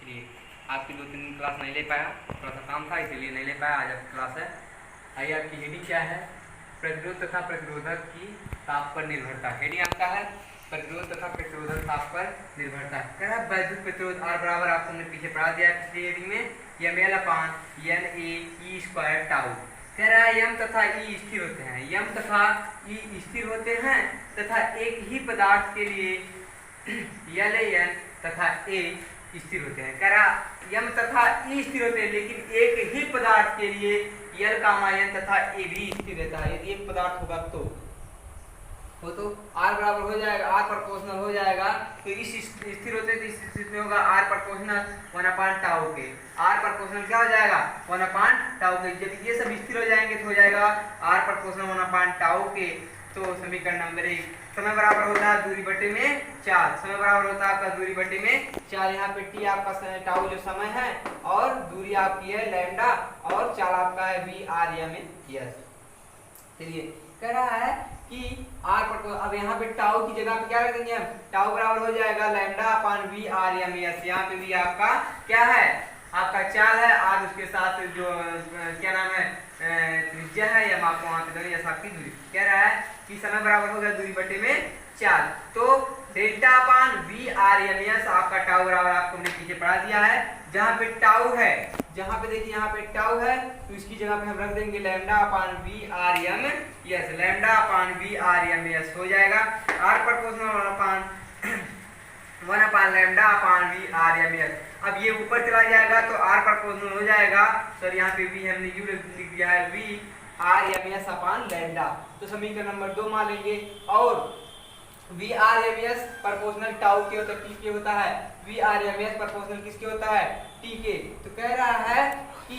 इसलिए आपकी 2-3 क्लास नहीं ले पाया, थोड़ा सा काम था इसीलिए नहीं ले पाया। आज आपकी क्लास है। आइए, आपकी हेडिंग क्या है? प्रतिरोध तथा प्रतिरोधक की ताप पर निर्भरता। हेडिंग आपका है प्रतिरोध तथा प्रतिरोधक ताप पर निर्भरता। कह रहा है वैद्युत प्रतिरोध R बराबर, आपको हमने पीछे पढ़ा दिया है पिछली हेडिंग में, mL/NA टाउ। कह रहा है यम तथा ई स्थिर होते हैं, यम तथा ई स्थिर होते हैं तथा एक ही पदार्थ के लिए L तथा A स्थिर होते हैं। कह रहा यम तथा ई स्थिर होते हैं, लेकिन एक ही पदार्थ के लिए L, N तथा A भी स्थिर रहता है। यदि एक पदार्थ होगा तो R बराबर हो जाएगा, R प्रोपोर्शनल हो जाएगा, तो इस स्थिर होते हैं तो इस स्थिति में होगा R प्रोपोर्शनल 1 टाउ के। R प्रोपोर्शनल क्या हो जाएगा? 1 टाउ के। जब ये सब स्थिर हो जाएंगे तो हो जाएगा R प्रोपोर्शनल 1 टाउ के। तो समीकरण नंबर 1, समय बराबर होता है दूरी बटे में 4। समय बराबर होता है आपका दूरी बटे में 4। यहाँ पे टी आपका टाउ जो समय है और दूरी आपकी है लैम्डा और 4 आपका है VRMS। चलिए, कह रहा है कि R पर, अब यहाँ पे टाउ की जगह पे क्या रख देंगे हम? टाउ बराबर हो जाएगा λ/VRMS। यहाँ पे भी आपका क्या है? आपका 4 है, R उसके साथ जो क्या नाम है त्रिज्या है, या आपको वहां पे या साथ की दूरी। कह रहा है कि समय बराबर हो गया दूरी बटे में 4। तो λ/VRMS आपका टाउ बराबर आपको हमने पीछे पढ़ा दिया है। जहाँ पे टाउ है, जहाँ पे देखिए यहाँ पे टाउ है तो इसकी जगह पे हम रख देंगे λ/VRMS हो जाएगा। R proportional 1/λ/VRMS। अब ये ऊपर चला जाएगा तो R प्रोपोर्शनल हो जाएगा, सर यहाँ पे भी हमने यू लिख दिया है VRMS/λ। तो समीकरण नंबर 2 मान लेंगे। और VRMS प्रोपोर्शनल टाउ के होता है, टी के होता है। VRMS प्रोपोर्शनल किसके होता है? टी के। तो कह रहा है कि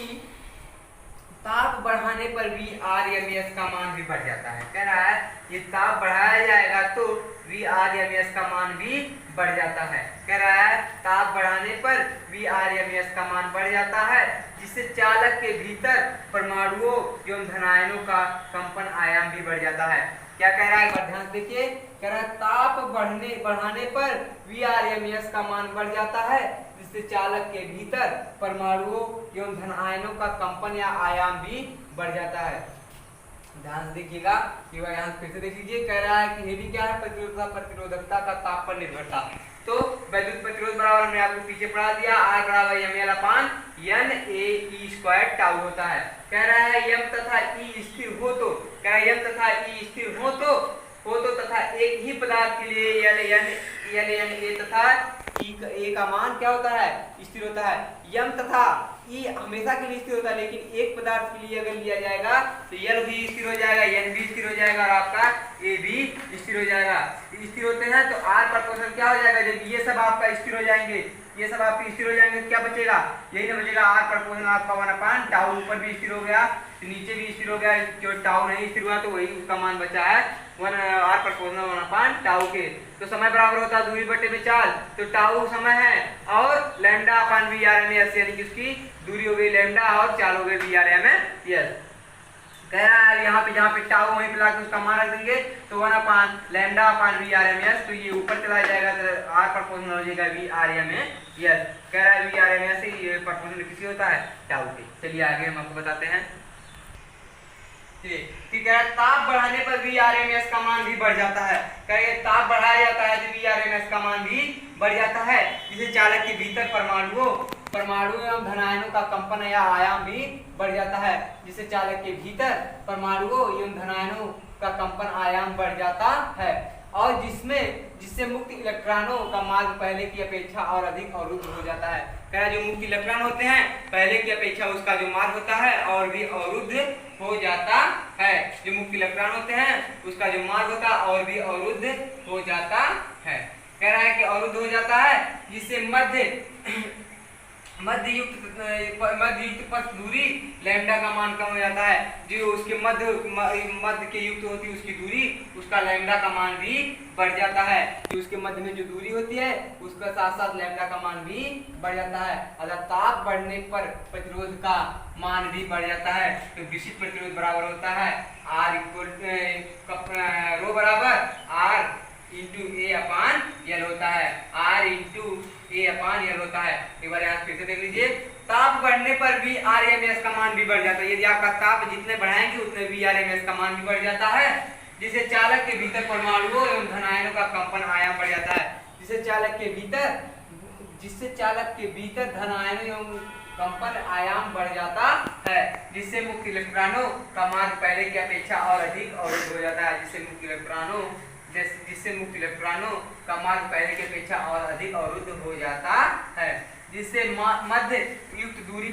ताप बढ़ाने पर VRMS का मान भी बढ़ जाता है। कह रहा है ये ताप बढ़ाया जाएगा तो VRMS का मान भी बढ़ जाता है। कह रहा है ताप बढ़ाने पर VRMS का मान बढ़ जाता है, जिससे चालक के भीतर परमाणुओं एवं धनायनों का कंपन आयाम भी बढ़ जाता है। क्या कह रहा है? एक बार ध्यान देखिए। कह रहा है ताप बढ़ाने पर VRMS का मान बढ़ जाता है, जिससे चालक के भीतर परमाणुओं एवं धन आयनों का कंपन या आयाम भी बढ़ जाता है। ध्यान से देखिएगा, यहाँ फिर से देख लीजिए। कह रहा है कि हेडिंग क्या है? प्रतिरोधकता प्रतिरोधकता का ताप पर निर्भरता। तो वैद्युत प्रतिरोध बराबर हमने आपको पीछे पढ़ा दिया, R बराबर mL/NA टाउ होता है। कह रहा है यम तथा ई स्थिर हो तो, कह रहा है यम तथा ई स्थिर हो तो तथा एक ही पदार्थ के लिए L, N, A तथा ए का मान क्या होता है? स्थिर होता है। यम तथा ई हमेशा के लिए स्थिर होता है, लेकिन एक पदार्थ के लिए अगर लिया जाएगा तो L भी स्थिर हो जाएगा, N भी स्थिर हो जाएगा और आपका A भी स्थिर हो जाएगा। स्थिर होते हैं तो R प्रोपोर्शनल क्या हो जाएगा? जब ये सब आपका स्थिर हो जाएंगे, ये सब आपके स्थिर हो जाएंगे तो क्या बचेगा? यही ना बचेगा। R प्रोपोर्शनल आपका 1 टाउ ऊपर भी स्थिर हो गया, तो नीचे भी स्थिर हो गया। जो टाउ नहीं स्थिर हुआ तो वही उसका मान बचा है R प्रोपोर्शनल 1 टाउ के। तो समय बराबर होता है दूरी बटे में 4। तो टाउ समय है और λ/VRMS, यानी कि उसकी दूरी हो गई लैम्डा और 4 हो गए VRMS। कह रहा है यहाँ पे जहाँ पे टाउ वहीं पे लाके उसका मान रख देंगे तो 1/λ/VRMS। तो ये ऊपर चला जाएगा तो R प्रोपोर्शनल हो जाएगा VRMS। कह रहा है VRMS से ये प्रोपोर्शनल किसी होता है? टाउ के। चलिए आगे हम आपको बताते हैं। ठीक है, ताप बढ़ाने पर VRMS का मान भी बढ़ जाता है। कहे ताप बढ़ाया जाता है तो VRMS का मान भी बढ़ जाता है, जिसे चालक के भीतर परमाणु एवं धनायनों का कंपन या आयाम भी बढ़ जाता है, जिससे चालक के भीतर परमाणुओं एवं धनायनों का कंपन आयाम बढ़ जाता है, और जिससे मुक्त इलेक्ट्रॉनों का मार्ग पहले की अपेक्षा और अधिक अवरुद्ध हो जाता है। कह रहा जो मुक्त इलेक्ट्रॉन होते हैं पहले की अपेक्षा उसका जो मार्ग होता है और भी अवरुद्ध हो जाता है। जो मुक्त इलेक्ट्रॉन होते हैं उसका जो मार्ग होता है और भी अवरुद्ध हो जाता है। कह रहा है कि अवरुद्ध हो जाता है, जिससे मध्य युक्त पथ दूरी लैम्डा का मान कम हो जाता है। जो उसके मध्य के युक्त होती है उसकी दूरी, उसका लैम्डा का मान भी बढ़ जाता है। जो उसके मध्य में जो दूरी होती है उसका साथ साथ लैम्डा का मान भी बढ़ जाता है। अगर ताप बढ़ने पर प्रतिरोध का मान भी बढ़ जाता है तो विशिष्ट प्रतिरोध बराबर होता है रो बराबर R × A/L होता है। R × A/L होता है। एक बार यहाँ फिर से देख लीजिए, ताप बढ़ने पर भी RMS का मान भी बढ़ जाता है। यदि आपका ताप जितने बढ़ाएंगे उतने भी RMS का मान भी बढ़ जाता है, जिससे चालक के भीतर परमाणुओं एवं धन आयनों का कंपन आयाम बढ़ जाता है। जिससे चालक के भीतर धन आयनों एवं कंपन आयाम बढ़ जाता है, जिससे मुक्त इलेक्ट्रॉनों का मार्ग पहले की अपेक्षा और अधिक अवरुद्ध हो जाता है। जिससे मुक्त इलेक्ट्रॉनों का मार्ग पहले की अपेक्षा और अधिक अवरुद्ध हो जाता है, जिससे मध्य युक्त दूरी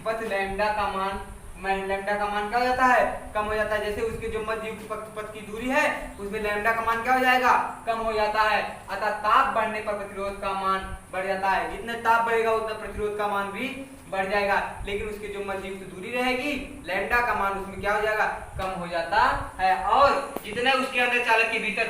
पथ लैम्डा का मान क्या हो जाता है, कम हो जाता है। जैसे उसके जो मध्य युक्त पथ की दूरी है उसमें लैम्डा का मान क्या हो जाएगा, कम हो जाता है। अतः ताप बढ़ने पर प्रतिरोध का मान बढ़ जाता है। जितने ताप बढ़ेगा उतना प्रतिरोध का मान भी बढ़ जाएगा, लेकिन उसकी जो मध्य युक्त दूरी रहेगी लैम्डा का मान उसमें क्या हो जाएगा, कम हो जाता है। और जितने उसके अंदर चालक के भीतर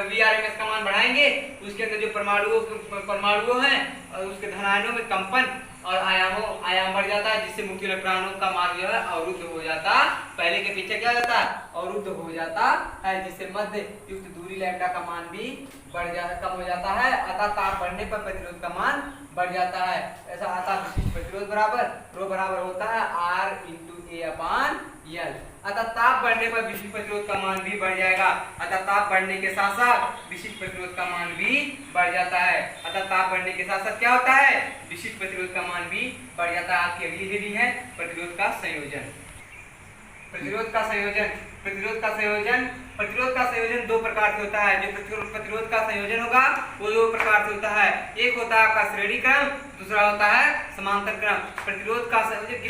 VRMS का मान बढ़ाएंगे, उसके अंदर जो परमाणुओं हैं और उसके धन आयनों में कंपन और आयाम बढ़ जाता है, जिससे मुक्त इलेक्ट्रॉनों का मार्ग जो है अवरुद्ध हो जाता, पहले के पीछे क्या हो जाता है, अवरुद्ध हो जाता है, जिससे मध्य युक्त दूरी लैम्डा का मान भी कम हो जाता है। अतः ताप बढ़ने पर प्रतिरोध का मान बढ़ जाता है। ऐसा अतः विशिष्ट प्रतिरोध बराबर होता है R/A/L। अतः ताप बढ़ने पर विशिष्ट प्रतिरोध का मान भी बढ़ जाएगा। अतः ताप बढ़ने के साथ साथ विशिष्ट प्रतिरोध का मान भी बढ़ जाता है। अतः ताप बढ़ने के साथ साथ क्या होता है, विशिष्ट प्रतिरोध का मान भी बढ़ जाता है। आपकी अगली हेडिंग है प्रतिरोध का संयोजन। प्रतिरोध का संयोजन दो प्रकार से होता है। जो प्रतिरोध का संयोजन होगा वो दो प्रकार से होता है। एक होता है आपका श्रेणी क्रम, दूसरा होता है समांतर क्रम। प्रतिरोध का संयोजन